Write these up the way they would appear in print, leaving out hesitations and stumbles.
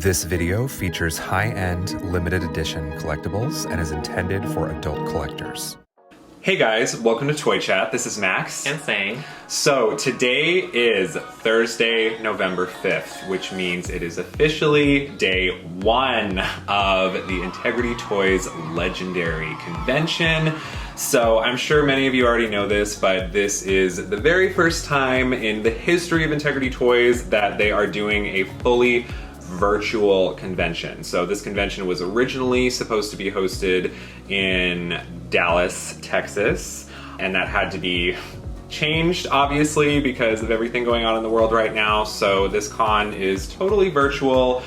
This video features high-end limited edition collectibles and is intended for adult collectors. Hey guys, welcome to Toy Chat. This is Max. And Sang. So today is Thursday, November 5th, which means it is officially day one of the Integrity Toys Legendary Convention. So I'm sure many of you already know this, but this is the very first time in the history of Integrity Toys that they are doing a fully virtual convention. So this convention was originally supposed to be hosted in Dallas, Texas, and that had to be changed, obviously, because of everything going on in the world right now. So this con is totally virtual.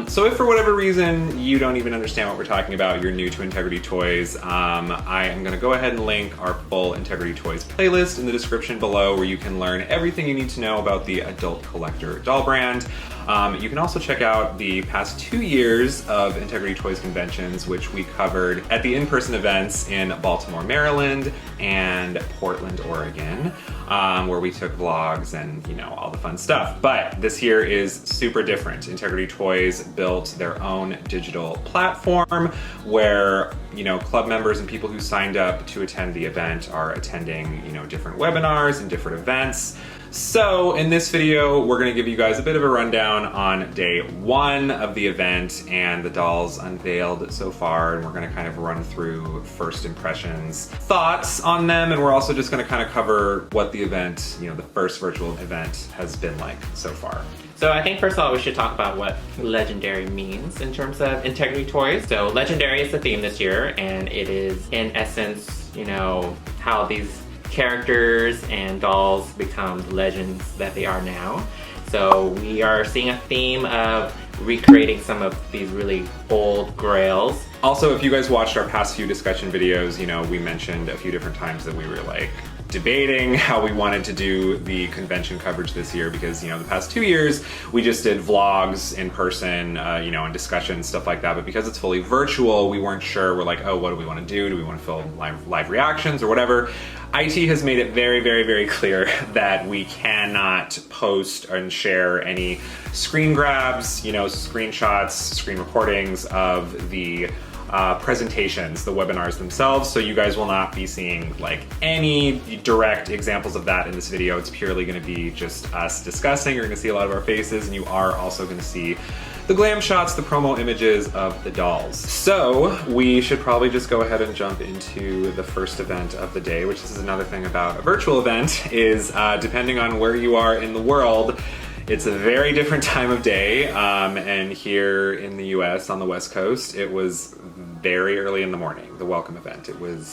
So if for whatever reason you don't even understand what we're talking about, you're new to Integrity Toys, I am going to go ahead and link our full Integrity Toys playlist in the description below, where you can learn everything you need to know about the adult collector doll brand. You can also check out the past 2 years of Integrity Toys conventions, which we covered at the in-person events in Baltimore, Maryland and Portland, Oregon, where we took vlogs and, you know, all the fun stuff. But this year is super different. Integrity Toys built their own digital platform where, you know, club members and people who signed up to attend the event are attending, you know, different webinars and different events. So in this video, we're gonna give you guys a bit of a rundown on day one of the event and the dolls unveiled so far, and we're gonna kind of run through first impressions, thoughts on them, and we're also just gonna kind of cover what the event, you know, the first virtual event has been like so far. So I think first of all, we should talk about what legendary means in terms of Integrity Toys. So legendary is the theme this year, and it is in essence, you know, how these characters and dolls become the legends that they are now. So we are seeing a theme of recreating some of these really old grails. Also, if you guys watched our past few discussion videos, you know, we mentioned a few different times that we were like debating how we wanted to do the convention coverage this year, because, you know, the past 2 years we just did vlogs in person, you know, and discussions, stuff like that. But because it's fully virtual, we weren't sure. We're like, oh, what do we want to do? Do we want to film live reactions or whatever? IT has made it very, very, very clear that we cannot post and share any screen grabs, you know, screenshots, screen recordings of the presentations, the webinars themselves. So you guys will not be seeing like any direct examples of that in this video. It's purely going to be just us discussing. You're going to see a lot of our faces, and you are also going to see the glam shots, the promo images of the dolls. So we should probably just go ahead and jump into the first event of the day, which is another thing about a virtual event, is depending on where you are in the world, it's a very different time of day. And here in the US on the West Coast, it was very early in the morning, the welcome event. It was...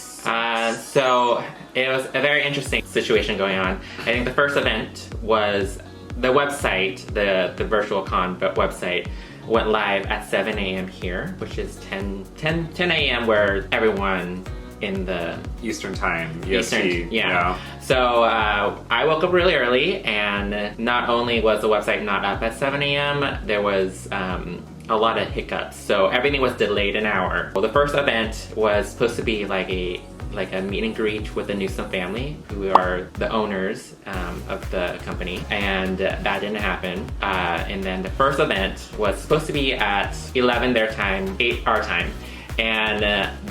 So it was a very interesting situation going on. I think the first event was the website, the virtual con website went live at 7 a.m. here, which is 10 a.m. where everyone in the Eastern time, EST, yeah. So I woke up really early, and not only was the website not up at 7 a.m., there was a lot of hiccups. So everything was delayed an hour. Well, the first event was supposed to be like a meet and greet with the Newsom family, who are the owners of the company, and that didn't happen. And then the first event was supposed to be at 11 their time, 8 our time, and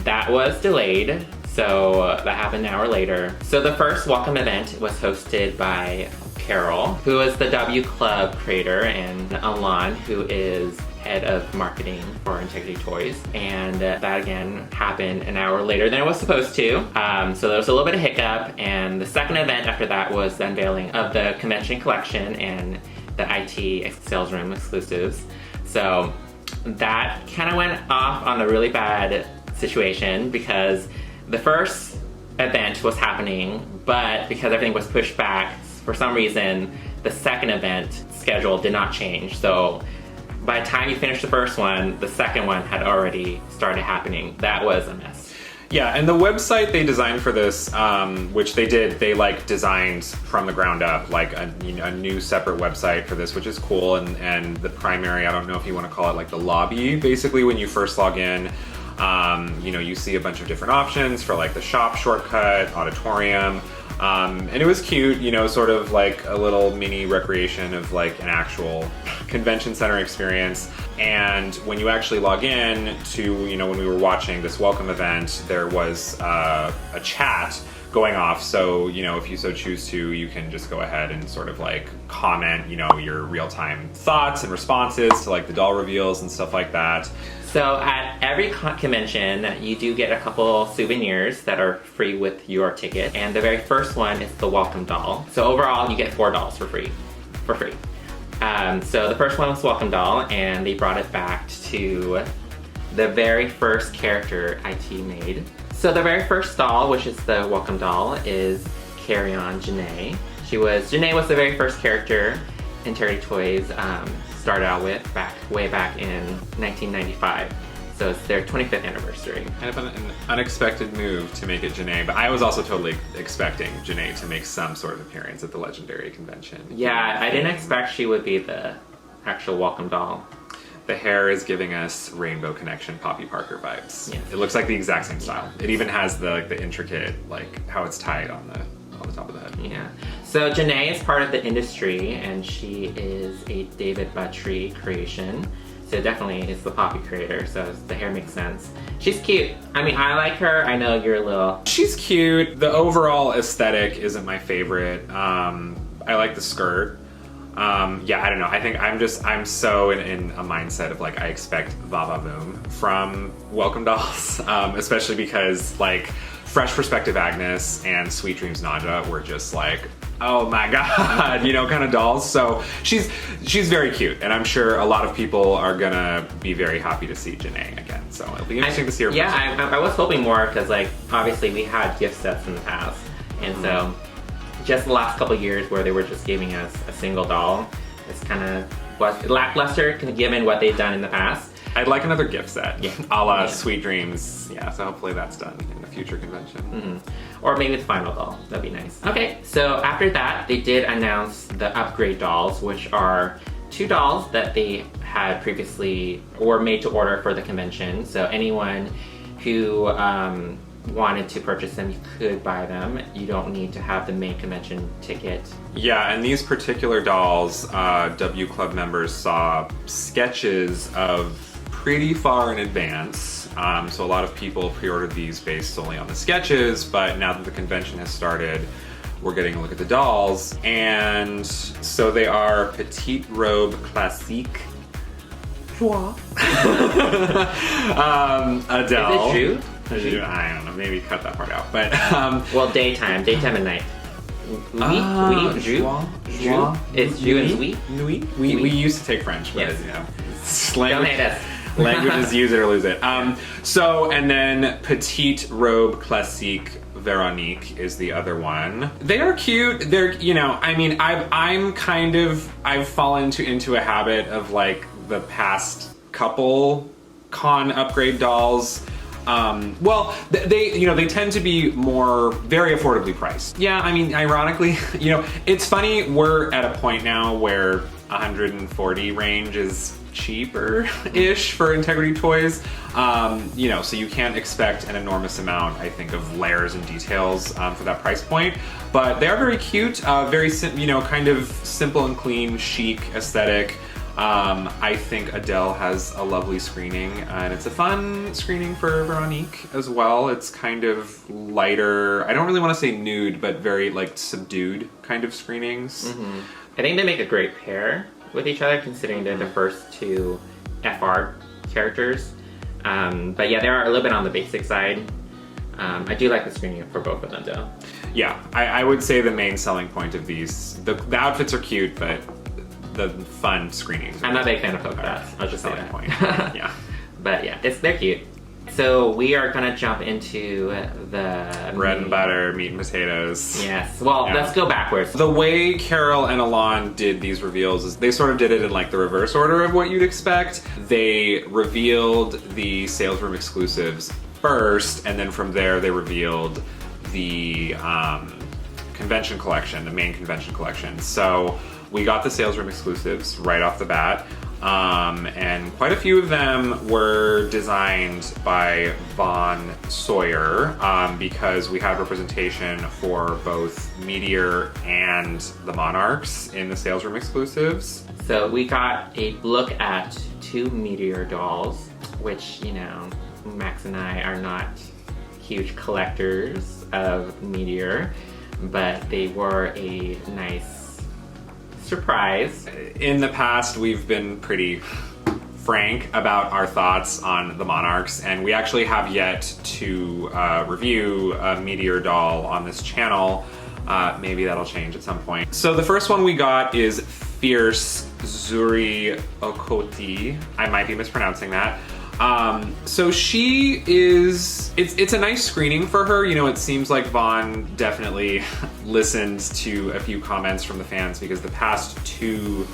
that was delayed. So that happened an hour later. So the first welcome event was hosted by Carol, who is the W Club creator, and Alon, who is head of marketing for Integrity Toys, and that again happened an hour later than it was supposed to. So there was a little bit of hiccup, and the second event after that was the unveiling of the convention collection and the IT sales room exclusives. So that kind of went off on a really bad situation, because the first event was happening, but because everything was pushed back for some reason, the second event schedule did not change. So by the time you finished the first one, the second one had already started happening. That was a mess. Yeah, and the website they designed for this, which they did, they like designed from the ground up, like a new separate website for this, which is cool. And the primary, I don't know if you want to call it like the lobby, basically when you first log in, you know, you see a bunch of different options for like the shop shortcut, auditorium, And it was cute, you know, sort of like a little mini recreation of like an actual convention center experience. And when you actually log in to, you know, when we were watching this welcome event, there was a chat going off. So, you know, if you so choose to, you can just go ahead and sort of like comment, you know, your real-time thoughts and responses to like the doll reveals and stuff like that. So at every convention, you do get a couple souvenirs that are free with your ticket. And the very first one is the welcome doll. So overall, you get 4 dolls for free. So the first one was welcome doll, and they brought it back to the very first character IT made. So the very first doll, which is the welcome doll, is Carry On Janae. Janae was the very first character Integrity Toys started out with way back in 1995. So it's their 25th anniversary. Kind of an unexpected move to make it Janae, but I was also totally expecting Janae to make some sort of appearance at the Legendary convention. Yeah, I didn't expect she would be the actual welcome doll. The hair is giving us Rainbow Connection Poppy Parker vibes. Yes. It looks like the exact same style. It even has the intricate, like how it's tied on the top of the head. Yeah. So Janae is part of the industry, and she is a David Buttry creation. So definitely it's the Poppy creator, so the hair makes sense. She's cute. I mean, I like her. I know you're a little... She's cute. The overall aesthetic isn't my favorite. I like the skirt. Yeah, I don't know. I think I'm so in a mindset of like, I expect Va Va Voom from Welcome Dolls, especially because like Fresh Perspective Agnes and Sweet Dreams Nausea were just like, oh my god, you know, kind of dolls. So she's very cute, and I'm sure a lot of people are gonna be very happy to see Janae again. So it'll be interesting to see her. Yeah, I was hoping more because like obviously we had gift sets in the past, and so just the last couple years where they were just giving us a single doll, it's kind of was lackluster given what they've done in the past. I'd like another gift set, yeah, a la Sweet Dreams. Yeah, so hopefully that's done in a future convention. Mm-hmm. Or maybe the final doll, that'd be nice. Okay, so after that, they did announce the upgrade dolls, which are 2 dolls that they had previously were made to order for the convention. So anyone who wanted to purchase them, you could buy them. You don't need to have the main convention ticket. Yeah, and these particular dolls, W Club members saw sketches of pretty far in advance. So a lot of people pre-ordered these based solely on the sketches, but now that the convention has started, we're getting a look at the dolls. And so they are Petite Robe Classique. Adele. Is it Jude? I don't know, maybe cut that part out. But well, daytime and night. Oui, Jude. It's Jude and Zui. We used to take French, but yes. You know, Don't hate us. language is use it or lose it. So, and then Petite Robe Classique Veronique is the other one. They are cute. They're, you know, I mean, I've fallen into a habit of like the past couple con upgrade dolls. Well, they tend to be very affordably priced. Yeah, I mean, ironically, you know, it's funny, we're at a point now where 140 range is cheaper-ish for Integrity Toys. You know, so you can't expect an enormous amount, I think, of layers and details for that price point. But they are very cute, very, you know, kind of simple and clean, chic aesthetic. I think Adele has a lovely screening, and it's a fun screening for Veronique as well. It's kind of lighter, I don't really want to say nude, but very like subdued kind of screenings. Mm-hmm. I think they make a great pair with each other, considering they're the first 2 FR characters. But yeah, they are a little bit on the basic side. I do like the screening for both of them though. Yeah, I would say the main selling point of these, the outfits are cute, but the fun screenings. I'm not a big fan of polka dots. I'll just say that. Point. Yeah. But yeah, they're cute. So we are gonna jump into the bread and butter, meat and potatoes. Yes. Well, yeah. Let's go backwards. The way Carol and Alon did these reveals is they sort of did it in like the reverse order of what you'd expect. They revealed the sales room exclusives first, and then from there they revealed the convention collection, the main convention collection. So we got the sales room exclusives right off the bat. And quite a few of them were designed by Von Sawyer, because we had representation for both Meteor and the Monarchs in the sales room exclusives. So we got a look at 2 Meteor Dolls, which, you know, Max and I are not huge collectors of Meteor, but they were a nice surprise. In the past, we've been pretty frank about our thoughts on the Monarchs, and we actually have yet to review a Meteor doll on this channel. Maybe that'll change at some point. So the first one we got is Fierce Zuri Okoti. I might be mispronouncing that. So she is, it's a nice screening for her. You know, it seems like Vaughn definitely listened to a few comments from the fans, because the past 2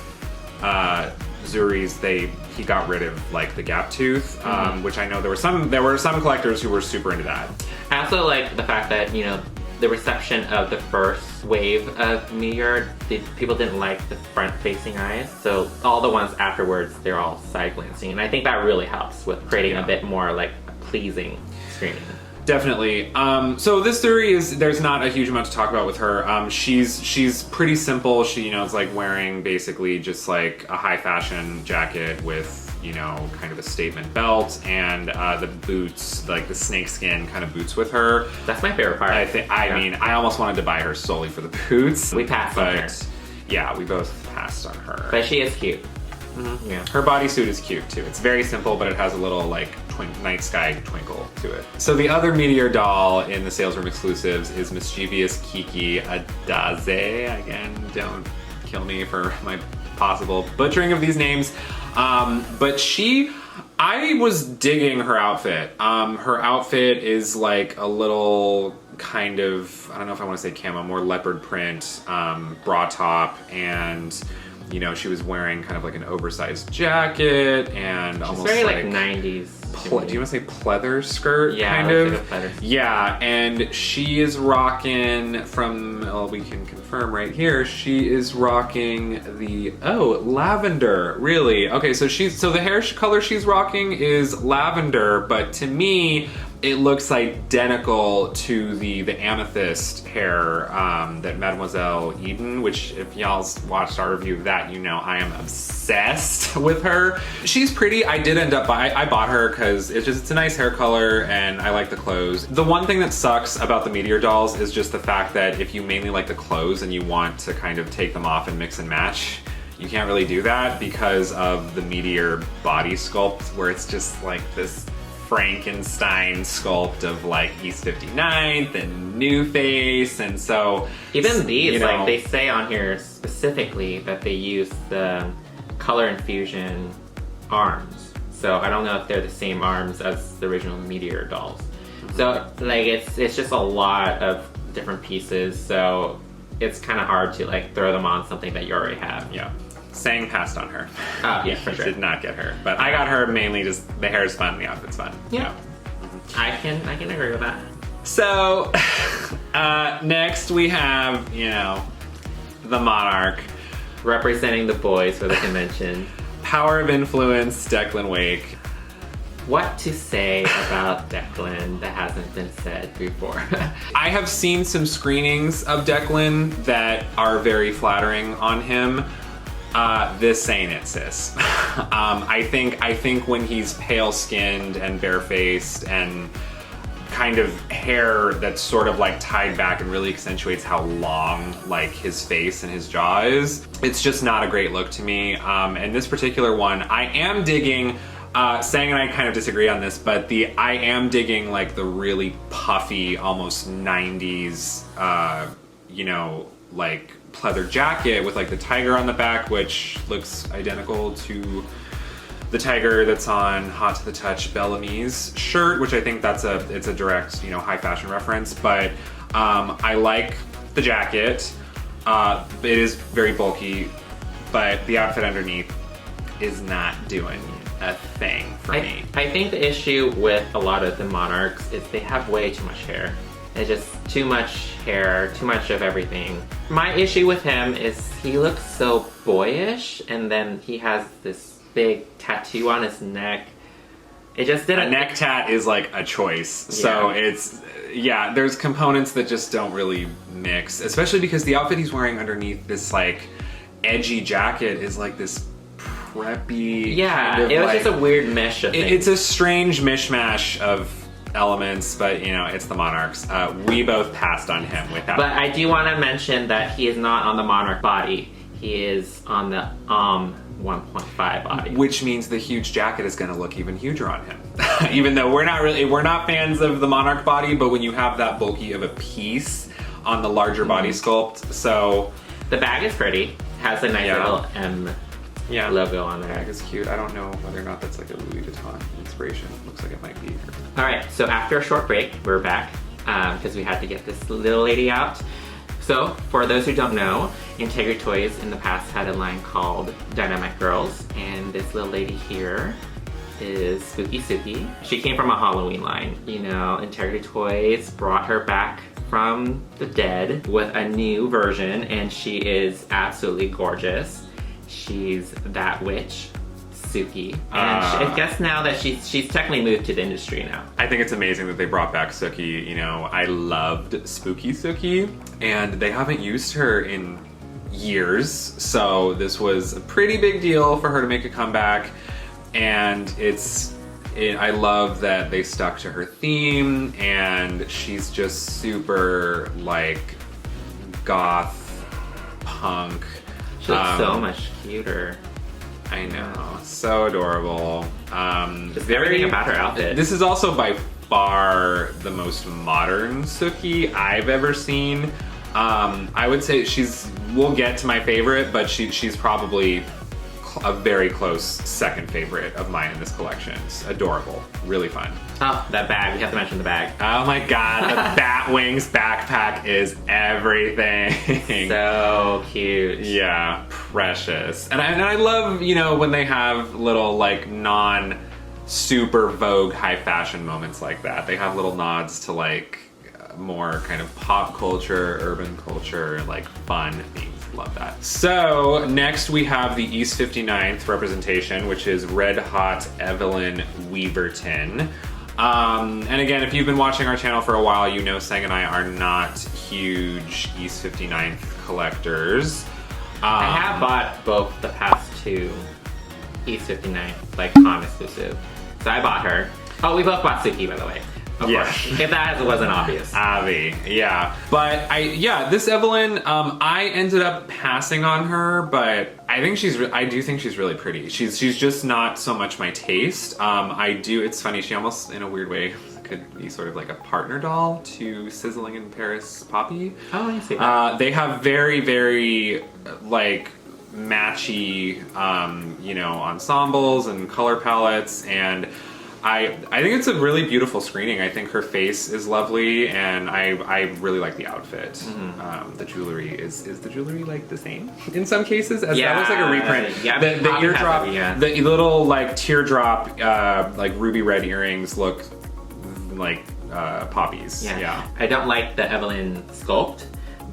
Zuris, he got rid of like the gap tooth, which I know there were some collectors who were super into that. I also like the fact that, you know, the reception of the first wave of Meteor, people didn't like the front-facing eyes, so all the ones afterwards, they're all side-glancing, and I think that really helps with creating a bit more like pleasing screening. Definitely. So this theory is, there's not a huge amount to talk about with her. She's pretty simple. She, you know, is like wearing basically just like a high fashion jacket with, you know, kind of a statement belt, and the boots, like the snakeskin kind of boots with her. That's my favorite part. I mean, I almost wanted to buy her solely for the boots. We passed on her. Yeah, we both passed on her. But she is cute. Yeah. Her bodysuit is cute too. It's very simple, but it has a little like night sky twinkle to it. So the other Meteor doll in the sales room exclusives is Mischievous Kiki Adaze. Again, don't kill me for my possible butchering of these names. But I was digging her outfit. Her outfit is like a little kind of, I don't know if I want to say camo, more leopard print, bra top, and you know, she was wearing kind of like an oversized jacket and She's almost very like 90s. do you want to say pleather skirt? Yeah, kind of. like a pleather. Yeah, and she is rocking from, well, we can confirm right here, she is rocking the, lavender, really. Okay, so the hair color she's rocking is lavender, but to me, it looks identical to the amethyst hair that Mademoiselle Eden, which if y'all's watched our review of that, you know I am obsessed with her. She's pretty. I did end up I bought her because it's a nice hair color and I like the clothes. The one thing that sucks about the Meteor dolls is just the fact that if you mainly like the clothes and you want to kind of take them off and mix and match, you can't really do that because of the Meteor body sculpt, where it's just like this Frankenstein sculpt of like East 59th and New Face, and so even these, you know, like they say on here specifically that they use the color infusion arms. So I don't know if they're the same arms as the original Meteor dolls. So like it's just a lot of different pieces. So it's kind of hard to like throw them on something that you already have. Yeah. Sang passed on her. Oh, yeah, for sure. Did not get her. But I got her mainly just, the hair is fun, the outfit's fun. Yeah. I can agree with that. So, next we have, you know, the Monarch. Representing the boys for the convention. Power of Influence, Declan Wake. What to say about Declan that hasn't been said before? I have seen some screenings of Declan that are very flattering on him. This ain't it, sis. I think when he's pale-skinned and barefaced and kind of hair that's sort of like tied back and really accentuates how long like his face and his jaw is, it's just not a great look to me. And this particular one, I am digging. Sang and I kind of disagree on this, but I am digging like the really puffy, almost 90s, you know, like pleather jacket with like the tiger on the back, which looks identical to the tiger that's on Hot to the Touch Bellamy's shirt, which I think it's a direct, you know, high fashion reference. But I like the jacket. It is very bulky, but the outfit underneath is not doing a thing for me. I think the issue with a lot of the Monarchs is they have way too much hair. It's just too much hair, too much of everything. My issue with him is he looks so boyish, and then he has this big tattoo on his neck. It just didn't... A neck tat is like a choice. So there's components that just don't really mix, especially because the outfit he's wearing underneath this like edgy jacket is like this preppy. Yeah, kind of it was like, just a weird mesh of things. it's a strange mishmash of elements, but you know, it's the Monarchs. We both passed on him without. But I do want to mention that he is not on the Monarch body. He is on the 1.5 body. Which means the huge jacket is going to look even huger on him. Even though we're not fans of the Monarch body, but when you have that bulky of a piece on the larger body sculpt, so... The bag is pretty. Has a nice little M logo on there. The bag is cute. I don't know whether or not that's like a Louis Vuitton inspiration. Looks like it might be. Alright, so after a short break, we're back because we had to get this little lady out. So, for those who don't know, Integrity Toys in the past had a line called Dynamic Girls, and this little lady here is Spooky Suki. She came from a Halloween line. You know, Integrity Toys brought her back from the dead with a new version, and she is absolutely gorgeous. She's that witch, Suki. And I guess now that she's technically moved to the industry now. I think it's amazing that they brought back Suki. You know, I loved Spooky Suki, and they haven't used her in years, so this was a pretty big deal for her to make a comeback, and I love that they stuck to her theme, and she's just super like goth punk. She looks so much cuter. I know, so adorable. Just everything about her outfit. This is also by far the most modern Suki I've ever seen. I would say we'll get to my favorite, but she's probably a very close second favorite of mine in this collection. It's adorable, really fun. Oh, that bag, we have to mention the bag. Oh my god, the Bat Wings backpack is everything. So cute. Yeah, precious. And I love, you know, when they have little like non-super Vogue high fashion moments like that. They have little nods to like more kind of pop culture, urban culture, like fun themes. Love that. So next we have the East 59th representation, which is Red Hot Evelyn Weaverton. And again, if you've been watching our channel for a while, you know Sang and I are not huge East 59th collectors. I have bought both the past two East 59th, like con exclusive. So I bought her. Oh, we both bought Suki, by the way. Of course. If that wasn't obvious. Avi, yeah. But this Evelyn, I ended up passing on her, but I do think she's really pretty. She's just not so much my taste. It's funny, she almost, in a weird way, could be sort of like a partner doll to Sizzling in Paris Poppy. Oh, I see that. They have very, very, like, matchy, ensembles and color palettes, and I think it's a really beautiful screening. I think her face is lovely, and I really like the outfit. Mm-hmm. The jewelry is the jewelry like the same in some cases? As that looks like a reprint. Yeah, the eardrop, the little like teardrop, like ruby red earrings look like poppies. Yeah. I don't like the Evelyn sculpt,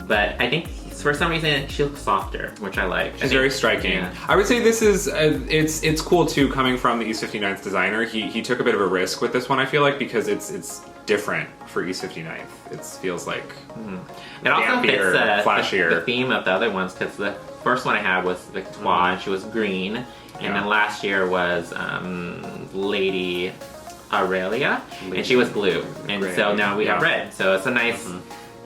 but I think for some reason she looks softer, which I like. She's very striking. Yeah. I would say this is it's cool too, coming from the East 59th designer. He took a bit of a risk with this one, I feel like, because it's different for East 59th. It feels like it also fits flashier. The theme of the other ones, because the first one I had was Victoire, and she was green, and then last year was Lady Aurelia, and she was blue, and so now we have red. So it's a nice.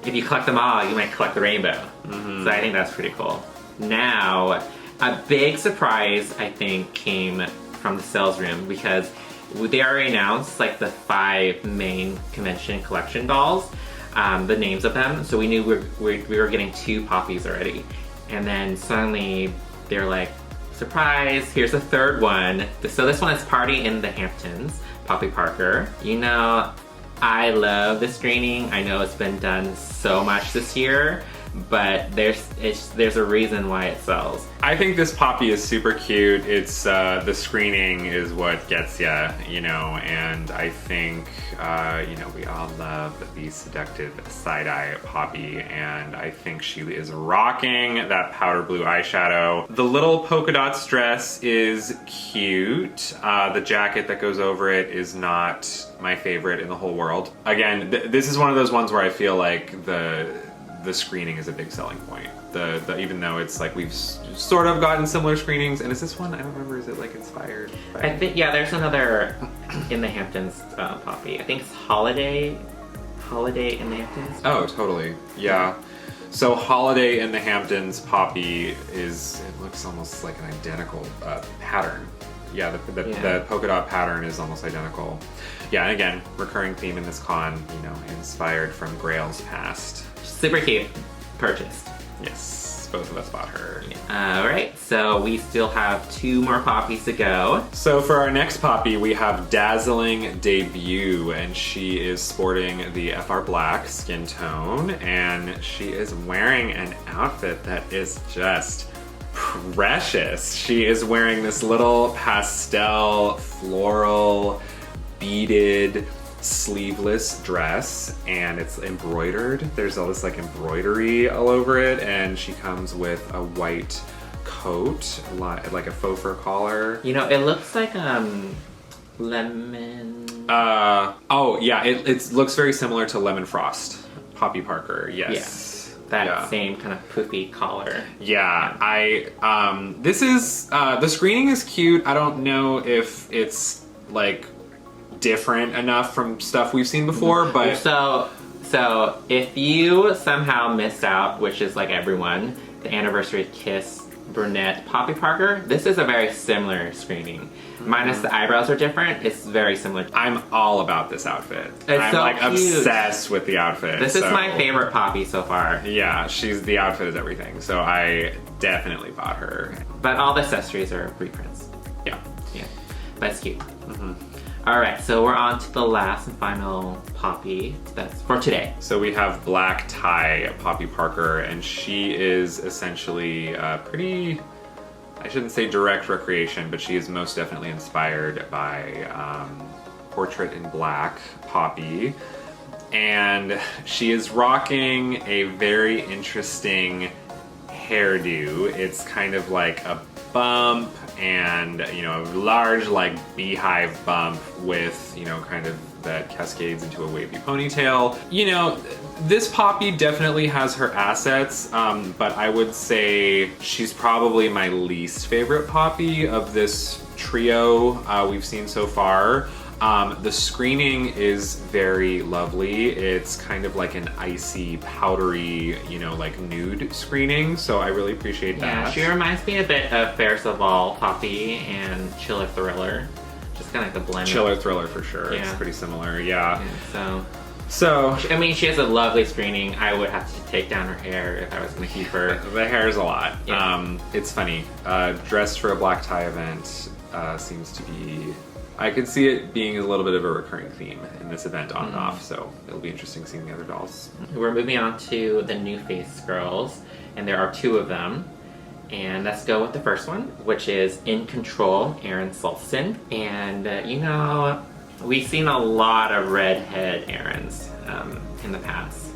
If you collect them all, you might collect the rainbow. So I think that's pretty cool. Now, a big surprise, I think, came from the sales room, because they already announced like the 5 main convention collection dolls, the names of them. So we knew we were getting 2 poppies already. And then suddenly they're like, surprise, here's a 3rd one. So this one is Party in the Hamptons, Poppy Parker. You know, I love this screening. I know it's been done so much this year, but there's a reason why it sells. I think this Poppy is super cute. It's the screening is what gets ya, and I think we all love the seductive side-eye Poppy, and I think she is rocking that powder blue eyeshadow. The little polka dots dress is cute. The jacket that goes over it is not my favorite in the whole world. Again, this is one of those ones where I feel like the screening is a big selling point. even though it's like we've sort of gotten similar screenings. And is this one? I don't remember. Is it like inspired? I think there's another in the Hamptons poppy. I think it's Holiday in the Hamptons. Oh, totally. Yeah. So Holiday in the Hamptons poppy it looks almost like an identical pattern. Yeah, the polka dot pattern is almost identical. Yeah, and again, recurring theme in this con, inspired from Grail's past. Super cute. Purchased. Yes, both of us bought her. Alright, so we still have 2 more poppies to go. So for our next poppy, we have Dazzling Debut, and she is sporting the FR Black skin tone, and she is wearing an outfit that is just precious. She is wearing this little pastel, floral, beaded, sleeveless dress, and it's embroidered. There's all this like embroidery all over it, and she comes with a white coat, like a faux fur collar. It looks like lemon. Oh yeah, it looks very similar to Lemon Frost, Poppy Parker. Yes. That same kind of poofy collar. Yeah, this is, the screening is cute. I don't know if it's like different enough from stuff we've seen before, but so if you somehow missed out, which is like everyone, the Anniversary Kiss brunette Poppy Parker, this is a very similar screening. Minus the eyebrows are different, it's very similar. I'm all about this outfit. I'm so like cute. Obsessed with the outfit. This is my favorite Poppy so far. Yeah, the outfit is everything, so I definitely bought her. But all the accessories are reprints. Yeah. But it's cute. Alright, so we're on to the last and final Poppy that's for today. So we have Black Tie Poppy Parker, and she is essentially pretty, I shouldn't say direct recreation, but she is most definitely inspired by Portrait in Black Poppy. And she is rocking a very interesting hairdo. It's kind of like a bump and, a large like beehive bump with, kind of that cascades into a wavy ponytail. This Poppy definitely has her assets, but I would say she's probably my least favorite Poppy of this trio we've seen so far. The screening is very lovely. It's kind of like an icy, powdery, like nude screening, so I really appreciate that. Yeah, she reminds me a bit of Fair Saval Poppy and Chiller Thriller. Just kind of like the blend. Chiller Thriller for sure. Yeah. It's pretty similar, yeah. So, I mean, she has a lovely screening. I would have to take down her hair if I was going to keep her. The hair is a lot. Yeah. It's funny. Dressed for a black tie event seems to be... I could see it being a little bit of a recurring theme in this event on and off, so it'll be interesting seeing the other dolls. We're moving on to the New Face girls, and there are 2 of them. And let's go with the first one, which is In Control, Erin Sulston. And, we've seen a lot of redhead Erins in the past.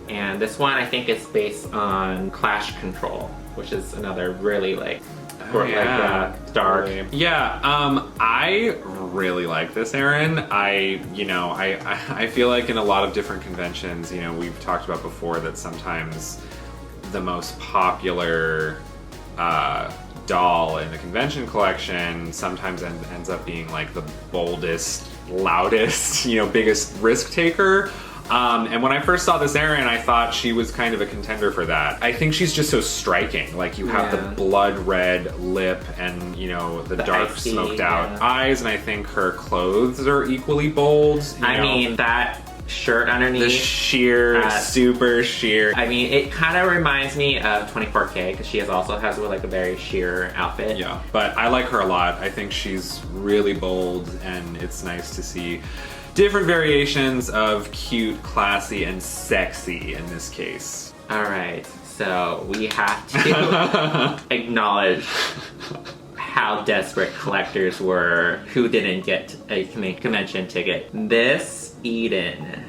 And this one, I think, is based on Clash Control, which is another really, dark. Yeah, I really like this Erin. I feel like in a lot of different conventions, we've talked about before that sometimes the most popular doll in the convention collection sometimes ends up being like the boldest, loudest, biggest risk taker. And when I first saw this Erin, I thought she was kind of a contender for that. I think she's just so striking. Like, you have the blood red lip and, the dark icy, smoked out eyes, and I think her clothes are equally bold. I mean, that shirt underneath. The sheer, super sheer. I mean, it kind of reminds me of 24K, because she also has like a very sheer outfit. Yeah, but I like her a lot. I think she's really bold, and it's nice to see different variations of cute, classy, and sexy in this case. Alright, so we have to acknowledge how desperate collectors were who didn't get a convention ticket. This Eden,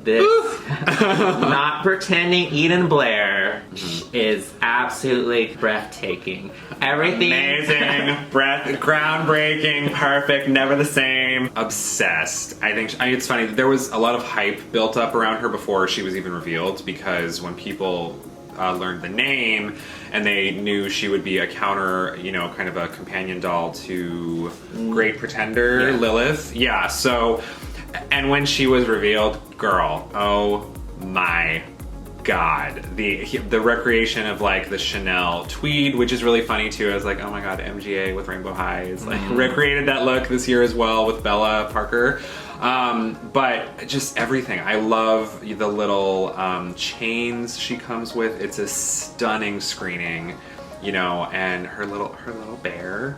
not pretending Eden Blair is absolutely breathtaking. Everything amazing, groundbreaking, perfect, never the same. Obsessed. I think it's funny. There was a lot of hype built up around her before she was even revealed, because when people learned the name, and they knew she would be a counter, you know, kind of a companion doll to Great Pretender, Lilith. Yeah, so, and when she was revealed, girl, oh my God, the recreation of like the Chanel tweed, which is really funny too. I was like, oh my God, MGA with Rainbow High is like recreated that look this year as well with Bella Parker. But just everything. I love the little chains she comes with. It's a stunning screening, you know, and her little bear.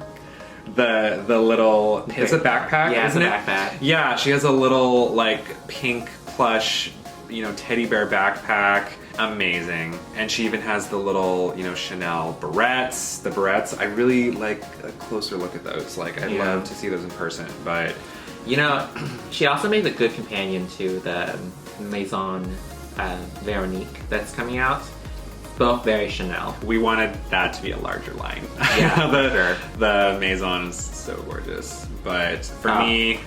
The little, it's a backpack, yeah, isn't it's a backpack. Yeah, she has a little like pink plush, you know, teddy bear backpack. Amazing. And she even has the little, you know, Chanel barrettes. The barrettes, I really like a closer look at those. Like, I'd love to see those in person, but... You know, she also made a good companion to the Maison Veronique that's coming out. Both very Chanel. We wanted that to be a larger line. Yeah, the Maison is so gorgeous. But for me...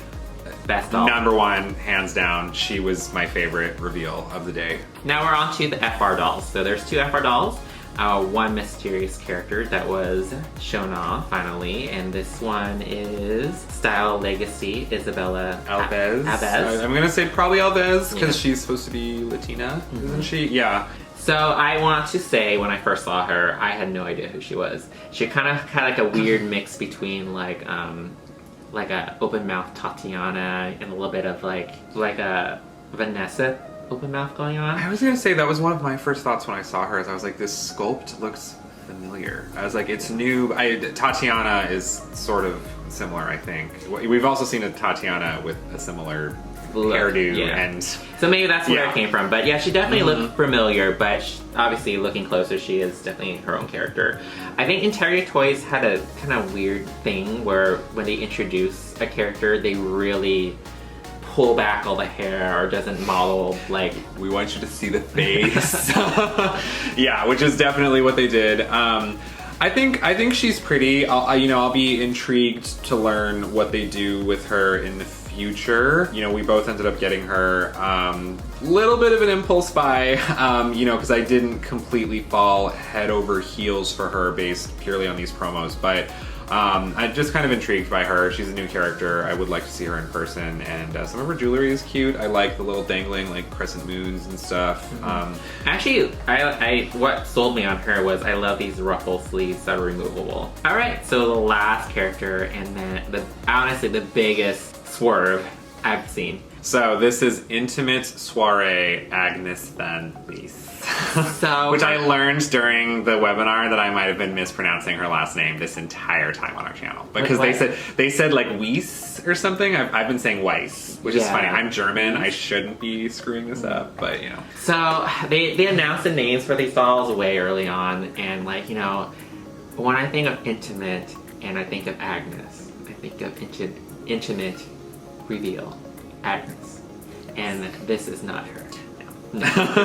Best doll. Number one, hands down, she was my favorite reveal of the day. Now we're on to the FR dolls. So there's 2 FR dolls. One mysterious character that was shown off finally, and this one is Style Legacy Isabella Alves. I'm gonna say probably Alves because she's supposed to be Latina, isn't she? Yeah. So I want to say when I first saw her, I had no idea who she was. She kind of had like a weird mix between like a open mouth Tatiana and a little bit of like a Vanessa open mouth going on. I was gonna say that was one of my first thoughts when I saw her. Is I was like, this sculpt looks familiar. I was like, it's new. Tatiana is sort of similar, I think. We've also seen a Tatiana with a similar hairdo, and so maybe that's where it came from. But yeah, she definitely looked familiar. But obviously, looking closer, she is definitely her own character. I think Integrity Toys had a kind of weird thing where when they introduce a character, they really pull back all the hair or doesn't model like... We want you to see the face. Yeah, which is definitely what they did. I think she's pretty. I'll be intrigued to learn what they do with her in the future. You know, we both ended up getting her little bit of an impulse buy, you know, because I didn't completely fall head over heels for her based purely on these promos, but I'm just kind of intrigued by her. She's a new character. I would like to see her in person, and some of her jewelry is cute. I like the little dangling like crescent moons and stuff. Actually, I what sold me on her was I love these ruffle sleeves that are removable. All right, so the last character, and then honestly the biggest swerve I've seen. So this is Intimate Soiree Agnes Van Lees. So, which I learned during the webinar that I might have been mispronouncing her last name this entire time on our channel, because they said like Weiss or something. I've been saying Weiss, which is funny. I'm German. I shouldn't be screwing this up, but you know. So they announced the names for these dolls way early on, and like, you know, when I think of Intimate and I think of Agnes, I think of Intimate Reveal Agnes, and this is not her. No,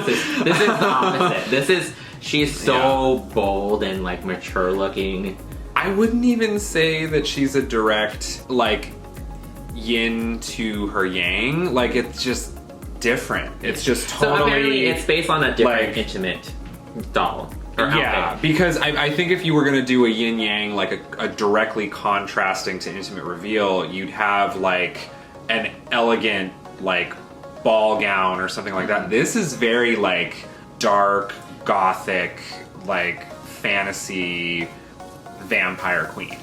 this is the opposite. She's so bold and like mature looking. I wouldn't even say that she's a direct like yin to her yang. Like, it's just different. It's just totally. So apparently it's based on a different Intimate doll. Yeah, because I think if you were gonna do a yin yang, like a directly contrasting to Intimate Reveal, you'd have like an elegant like ball gown or something like that. This is very like dark, gothic, like fantasy vampire queen.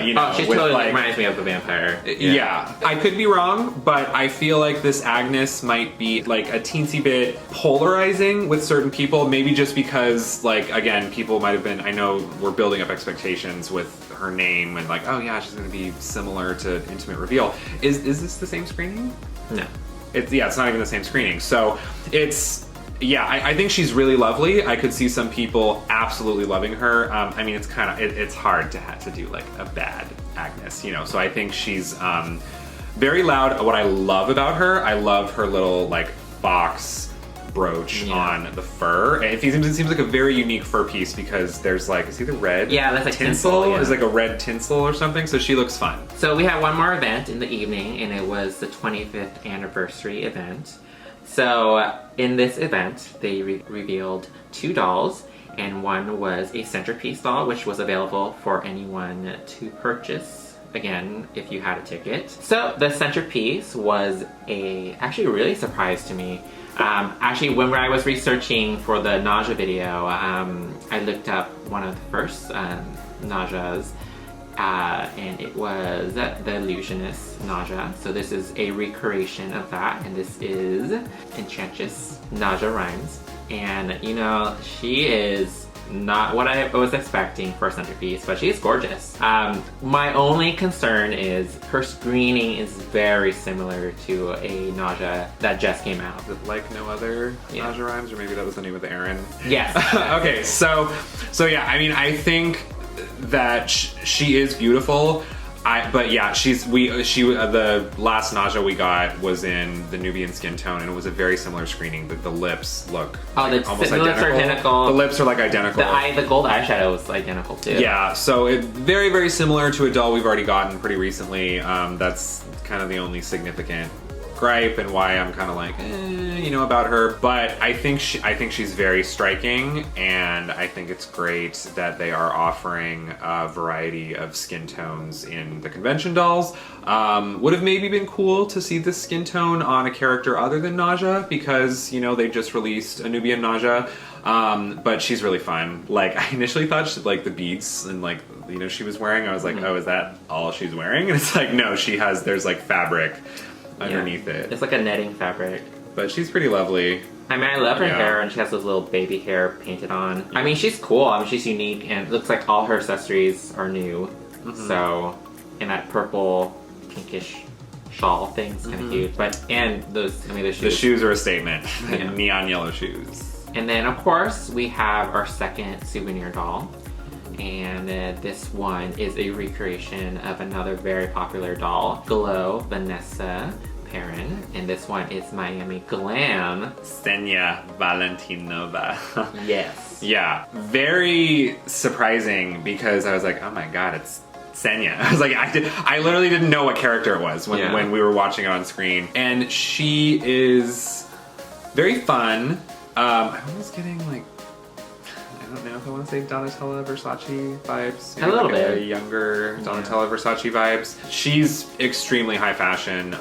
You know, she totally reminds me of a vampire. Yeah, I could be wrong, but I feel like this Agnes might be like a teensy bit polarizing with certain people, maybe just because, like, again, people might have been, I know we're building up expectations with her name and like, oh yeah, she's gonna be similar to Intimate Reveal. Is this the same screening? No. It's not even the same screening. So it's, I think she's really lovely. I could see some people absolutely loving her. I mean, it's kind of, it's hard to have to do like a bad Agnes, you know? So I think she's very loud. What I love about her, I love her little like box brooch on the fur. And it seems like a very unique fur piece because there's like, is either red? Yeah, that's like tinsel. There's like a red tinsel or something. So she looks fun. So we had one more event in the evening, and it was the 25th anniversary event. So in this event, they revealed 2 dolls, and one was a centerpiece doll, which was available for anyone to purchase. Again, if you had a ticket. So the centerpiece was actually a really surprise to me. Actually, when I was researching for the nausea video, I looked up one of the first nauseas, and it was the Illusionist Nausea. So this is a recreation of that, and this is Enchantious Nausea Rhymes. And you know, she is not what I was expecting for a centerpiece, but she is gorgeous. My only concern is her screening is very similar to a nausea that just came out. Is it like no other nausea rhymes, or maybe that was the name of the Aaron? Yes. Okay, so yeah, I mean, I think that she is beautiful. But yeah, the last nausea we got was in the Nubian skin tone, and it was a very similar screening. The lips look almost identical. Lips are identical. The lips are like identical. The gold eyeshadow is identical too. Yeah, so it very, very similar to a doll we've already gotten pretty recently. That's kind of the only significant gripe and why I'm kind of like, you know, about her. But I think she's very striking, and I think it's great that they are offering a variety of skin tones in the convention dolls. Would have maybe been cool to see this skin tone on a character other than Nausea, because, you know, they just released a Nubian Nausea. But she's really fun. Like, I initially thought she, like, the beads and, like, you know, she was wearing, I was like, oh, is that all she's wearing? And it's like, no, there's like fabric underneath it. It's like a netting fabric. But she's pretty lovely. I mean, I love her hair, and she has those little baby hair painted on. I mean, she's cool. I mean, she's unique, and it looks like all her accessories are new. Mm-hmm. So, and that purple, pinkish shawl thing's kind of cute. But, and those shoes. The shoes are a statement. Yeah. Neon yellow shoes. And then, of course, we have our second souvenir doll. And this one is a recreation of another very popular doll, Glow Vanessa Perrin. And this one is Miami Glam, Ksenia Valentinova. Yes. Yeah, very surprising, because I was like, oh my god, it's Ksenia. I was like, I literally didn't know what character it was when we were watching it on screen. And she is very fun. I was getting like, I don't know if I want to say Donatella Versace vibes. Maybe a little bit. A younger Donatella Versace vibes. She's extremely high fashion.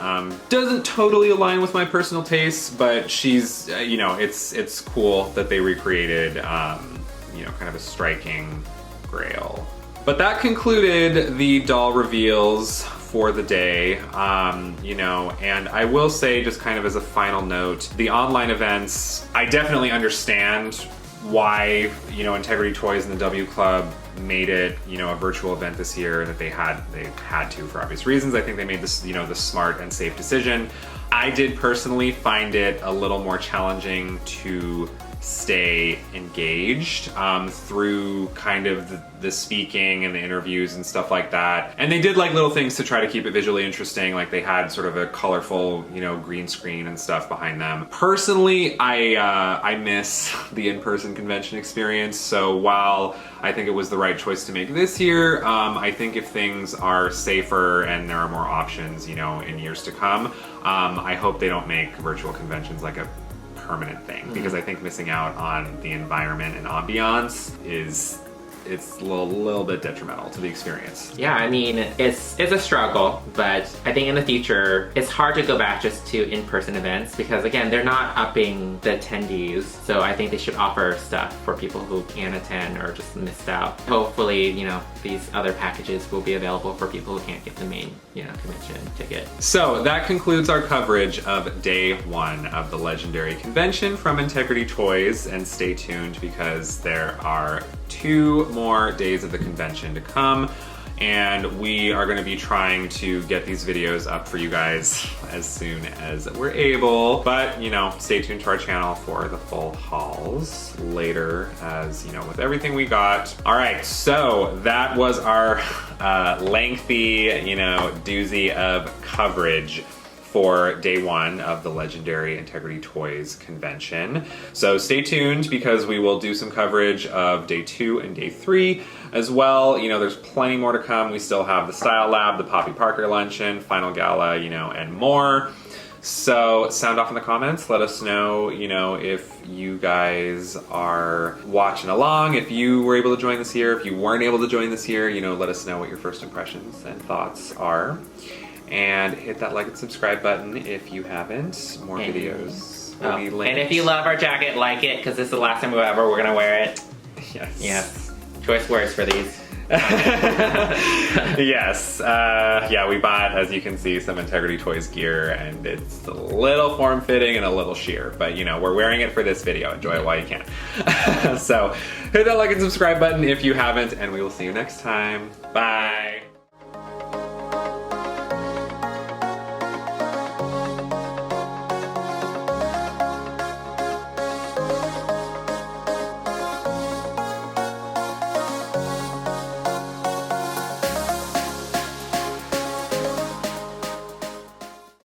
Doesn't totally align with my personal tastes, but she's, you know, it's cool that they recreated, you know, kind of a striking grail. But that concluded the doll reveals for the day, you know, and I will say, just kind of as a final note, the online events, I definitely understand why, you know, Integrity Toys and the W Club made it, you know, a virtual event this year, and that they had to for obvious reasons. I think they made this, you know, the smart and safe decision. I did personally find it a little more challenging to stay engaged through kind of the speaking and the interviews and stuff like that. And they did like little things to try to keep it visually interesting. Like they had sort of a colorful, you know, green screen and stuff behind them. Personally, I miss the in-person convention experience. So while I think it was the right choice to make this year, I think if things are safer and there are more options, you know, in years to come, I hope they don't make virtual conventions like a permanent thing, because I think missing out on the environment and ambiance it's a little bit detrimental to the experience. Yeah, I mean, it's a struggle, but I think in the future, it's hard to go back just to in-person events, because again, they're not upping the attendees, so I think they should offer stuff for people who can't attend or just missed out. Hopefully, you know, these other packages will be available for people who can't get the main, you know, convention ticket. So that concludes our coverage of day one of the legendary convention from Integrity Toys, and stay tuned because there are 2 more days of the convention to come, and we are going to be trying to get these videos up for you guys as soon as we're able. But, you know, stay tuned to our channel for the full hauls later, as, you know, with everything we got. All right, so that was our lengthy, you know, doozy of coverage for day one of the legendary Integrity Toys convention. So stay tuned, because we will do some coverage of day 2 and day 3 as well. You know, there's plenty more to come. We still have the Style Lab, the Poppy Parker Luncheon, Final Gala, you know, and more. So sound off in the comments. Let us know, you know, if you guys are watching along, if you were able to join this year, if you weren't able to join this year, you know, let us know what your first impressions and thoughts are. And hit that like and subscribe button if you haven't. More videos will be linked. And if you love our jacket, like it, because this is the last time we're gonna wear it. Yes. Yes. Choice words for these. Yes. Yeah, we bought, as you can see, some Integrity Toys gear, and it's a little form-fitting and a little sheer, but you know, we're wearing it for this video. Enjoy it while you can. So hit that like and subscribe button if you haven't, and we will see you next time. Bye.